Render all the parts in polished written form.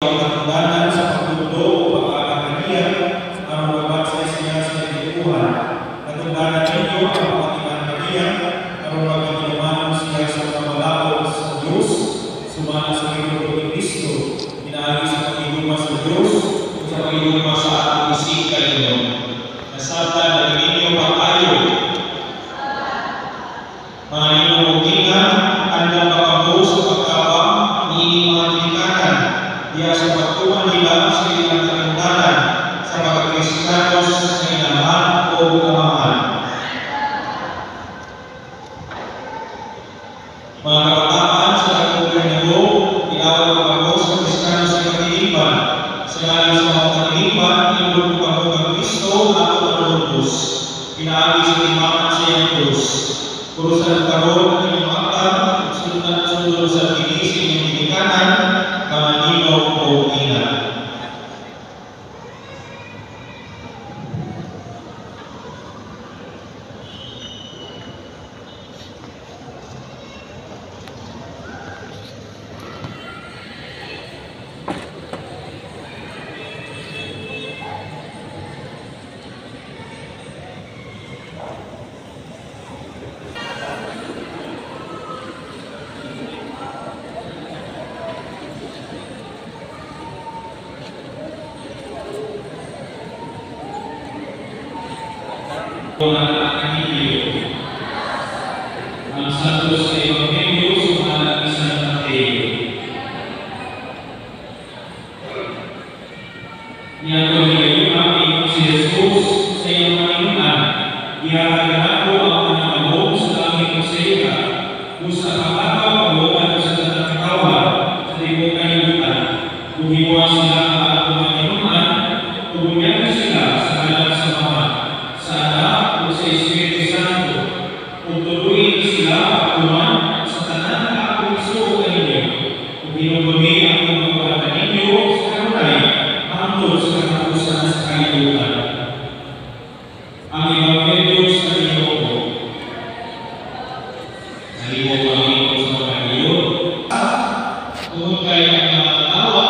Pagkakatanan sa pagtuto o pagkakakaniya ang magabat sa siya sa itipuhan. Katungganan ninyo ang pagkakatiman kaniya ang magkakinaman siya sa kamalao sa Diyos, sumana sa Panginoon ni Kristo, inaagi sa pag-iuma sa Diyos, o sa pag-iuma sa ating isika ninyo. Nasatan na ninyo pag-ayo. Mga ninyo mutingan, handa makabuo sa pagkawang ni mga tinikanan. Diya sa pagtuman nila sa ilang karindanan sa pagkakristanos sa inamahan o kamahan. Mga kabataan sa kagulang na go, ilawag ang pagkakas sa kristanos sa katilipan. Sa ngalan sa mga katilipan, inulog ko ang mga Kristo at ang Lordus. Pinaagi sa limangan sa iyang Diyos. Kurusan ang karoon at inyong akal, sunod sa tinis inyong tinikanan, kamanino o ina. Ang santos sa Ebanghelyo sumalat ni San Mateo. Niyato niyo ang si Jesus sa iyong Panginoon. Ihahagahan ko ang panamahog sa langit ng sila. Kung sa pangataw ko at sa tatakawan sa libong kahilutan. Kung hiwa sila ang ating Panginoon, tumunyag sila sa kalang samahan. Sa anak o sa Espiritu Santo, kung tuloy sila pagkuman sa tanan na akong isuo kaninyo, kung binubumi ang pagkakata ninyo sa karunay, hangtod sa katapusan sa kahilutan. Ang Ebanghelyo sa Ginoo. Nalibog ang ito sa Ebanghelyo. Tungkol kayo ang mga tawa,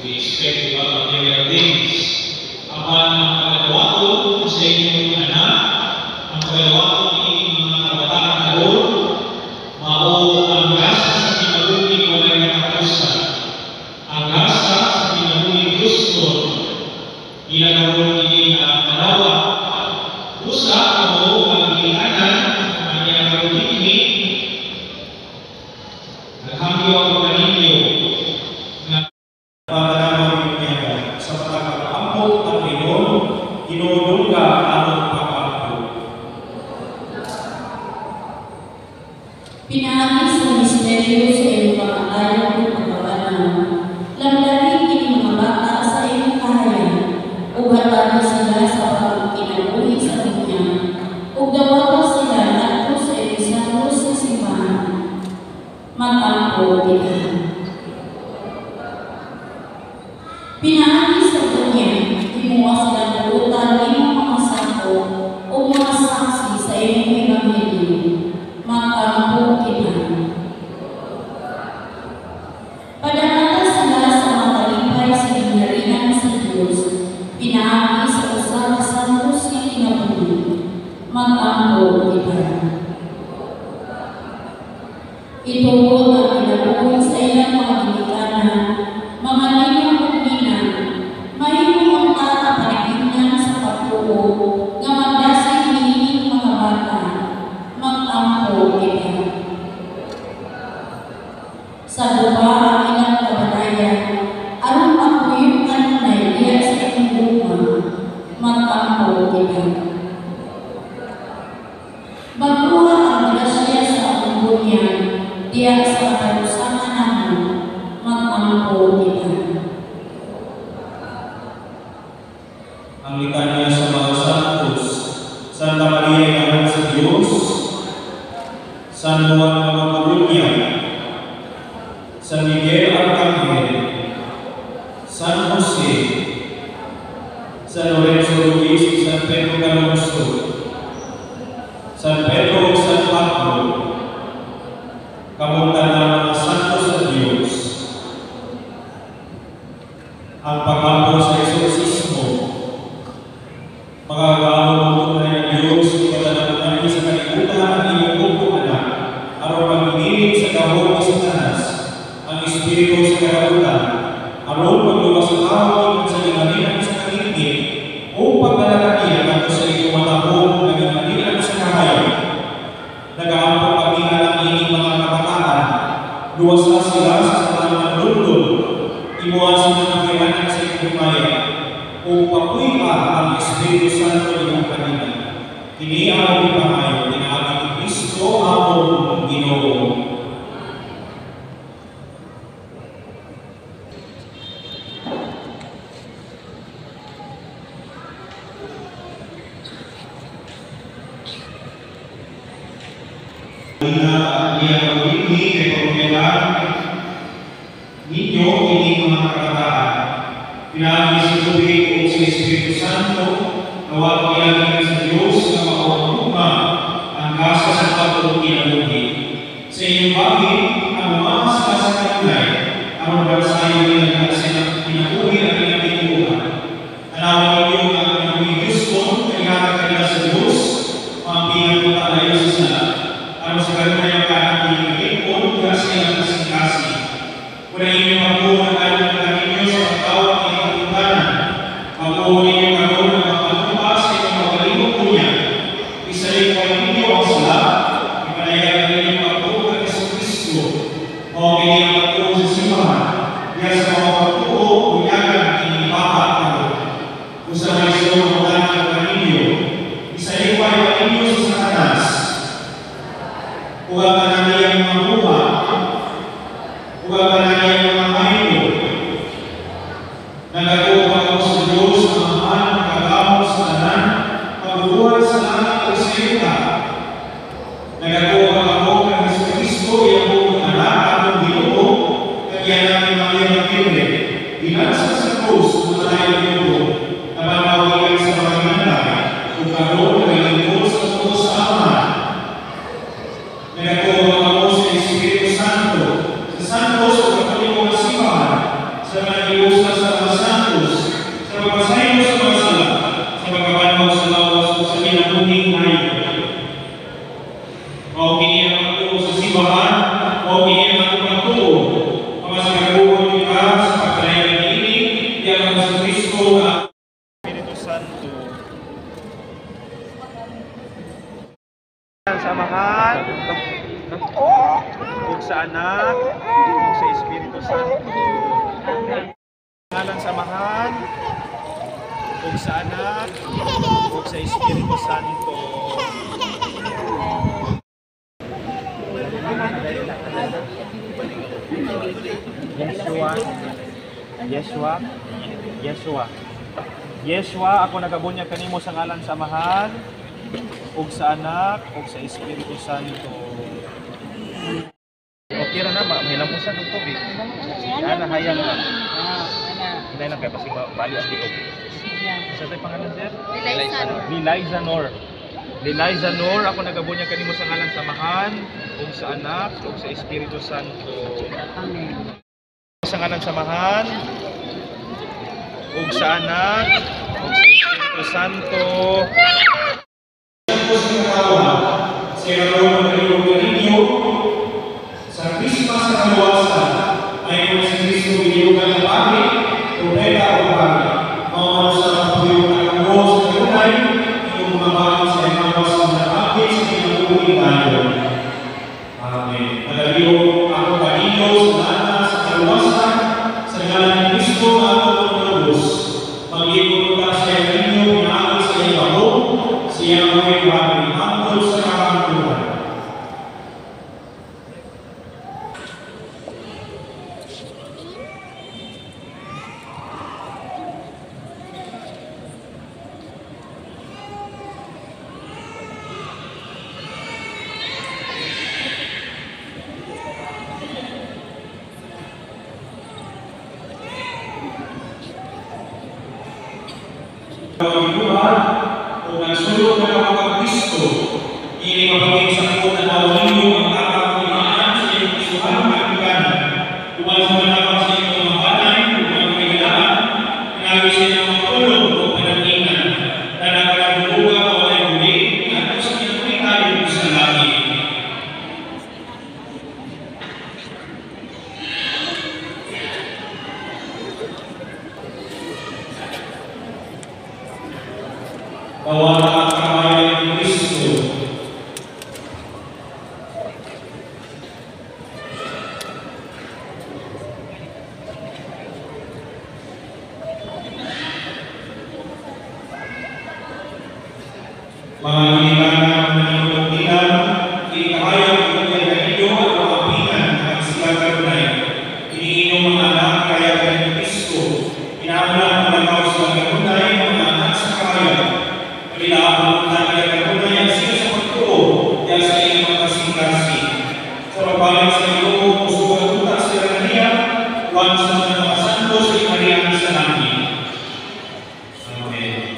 we expect about material things. Apan ang pagkakawato sa inyong anak, ang pagkakawato ng inyong mga kabataan na doon, mao ang gasa sa kinabuhi walay katapusan. Ang gasa sa kinabuhi Kristo, ginagawin ini na manawa. Usa mo ang ginganan, ang ginagawin ini, naghangyo ako kaninyo, na pagkakaroon niya sa pagkakaamok ng Panginoon, inulunga ang pagkakaamok. Pinaagi sa misteryo sa iyong pangalayo ng pagbabanan. Lamdamin kini mga bata sa iyong kahayan, ug hatagan sila sa pagkinabuhi sa dunya, ug dawatan sila ngadto sa iyong santos sa simbahan. Mag-ampo kita. Pinaagi sa dunya, himuha silang buutan ng mga santo o mga saksi sa iyong Ebanghelyo. Mag-ampo kita. Padamata sila sa matalipay sa hinarihan sa Diyos, pinaagi sa usa ka santos nga kinabuhi. Mag-ampo kita. Itungkol ang kinabuhi sa ilang mga ginikanan, mga ninong ugninan, mahimong ang tatapaligyan sa pagtuo nga magdasig niining mga bata. Mag-ampo kita. Sa lupa ang ilang kabanayan, aron ako yung kanunay diya sa inyong lupa. Mag-ampo kita. Magkuha ang grasya sa akong bunyan diya sa karusangan namin. Mag-ampo kita. Ang litanya sa mga santos, Santa Maria, Ina sa Diyos, San Juan na Macabunya, San Miguel Arcangel, San Jose, San Lorenzo Luis, San Pedro Calonso, San Pedro o San Pablo, kamuntan ng mga santos sa Diyos, Luwasa sila sa mga lundol, imuha sila ng kailangan sa ikupaya, o papuy ka ang Espiritu Santo ng kanila. Kini ang ipahayo, inaabang ni Kristo ang Ginoo. Dia begini keperluan ninyo ini mga kabataan. Pinagi sa tubig o sa Espiritu Santo, nawag pinagi sa Diyos na makaumuma ang kasa sa pagod kinabuhi. Sa inyong bagay, ang mga sa kanilay, ang bansayo nila na sa kinabuhi at pinagtituhan. Tanawan ninyo ang kinabuhi Diyos ko, kaya kanila sa Diyos, ang pinagpapalayo sa sana. Ano sa ganun na yung kanang pinagpon, kasi ang kasing-kasi. Kung inyong mabuhay ang alam ninyo sa pagkawag ng katubanan, mabuhay ninyo karoon ng pagpatupa sa inyong magalimot po niya. Isalikuan ninyo ang sala, ipanayagan ninyo pagpupo ng Kristo, o ganyan pagpupo sa simbahan, kaya sa mga pagpupo, kunyagan ang inipapat na doon. Kung sa may sulong mga ninyo, isalikuan ninyo sa Satanas, huwag ka na niyang mabuha, huwag ka na niyang mga mahilo. Nagagawa ako sa Diyos ang mahal ng kagawang sa tanan, pagbubuhay sa langit o sa iyota. Nagagawa ako ng Hesus Kristo, iyang buong anak at ang Ginoo, kaya namin Maria Magdalene, binansa sa krus ng tayo Ginoo, na mamawigan sa mga manday, kung karoon na nalingkod sa totoo sa Ama. Nagagawa ako sa Espiritu Santo, sa Santos o Katolikong simbahan, sa pag-iusap sa mga Santos, sa pagpasayo sa mga sala, sa pagkabanaw sa lawas o sa kinabuhing ngayon. O kinilang ako sa simbahan, o kinilang ako pagtuo, mga sa kagawang ka sa pagkalayan ini, diyan ako sa Kristo na Espiritu Santo. Samahan ug sa anak ug sa Espiritu Santo. Ngalan samahan ug sa anak ug sa Espiritu Santo. Yeshua, ako nagabunyag kanimo sa ngalan samahan ug sa anak ug sa Espiritu Santo. Okay ra na may lamusan og tubig. Ana hayang na. Hinay lang kay pasig bali ang liog. Sa tay pangalan sir? Liza Nor, ako nagabunyag kanimo sa ngalan samahan ug sa anak ug sa Espiritu Santo. Amen. Sa ngalan samahan ug sa anak ug sa Espiritu Santo. Sa karoon ng kalimutan ninyo, sa Christmas sa kaluwasan, ay kung si Kristo biniyugan ng bagay, propeta o bagay, mga sa pagpuyong ng kambo sa kanunay, yung mga bagay sa imawas ng bagay sa kinabuhi tayo. Amen. Madaliw ako kanino sa nana sa kaluwasan, sa ngalan ni Kristo na ako ng mag-iipon ka siya ninyo, pinaagay sa ibaho, siya mo'y bagay hangtod sa kakantuhan. Pagpapalik sa iyo, puso at sa kaniya, huwag sa mga santo sa ikariyan sa langit. Amen.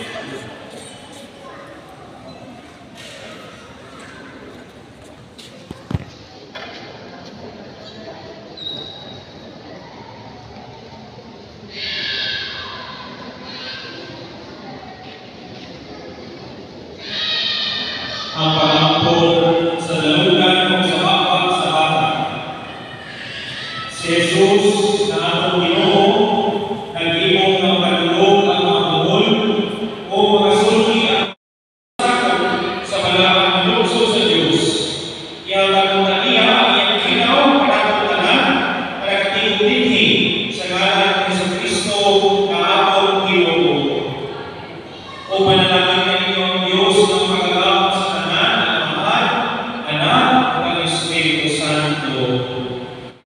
Ang pag-ampon sa dalugan o sa bawat sa bata. Si Jesus na atong Ginoo, nag-imong ng panulog ang mga buhol o mga sulti ang sakot sa malaking lukso sa Diyos. Iyang tagunan niya ang iyang ginaw para tanan para katigod-dinhi sa ngalan ni Kristo na atong Ginoo. O panalangin ninyo ang Diyos ng pagkakam sa tanan, ang Ama, Anak, at ang Espiritu Santo.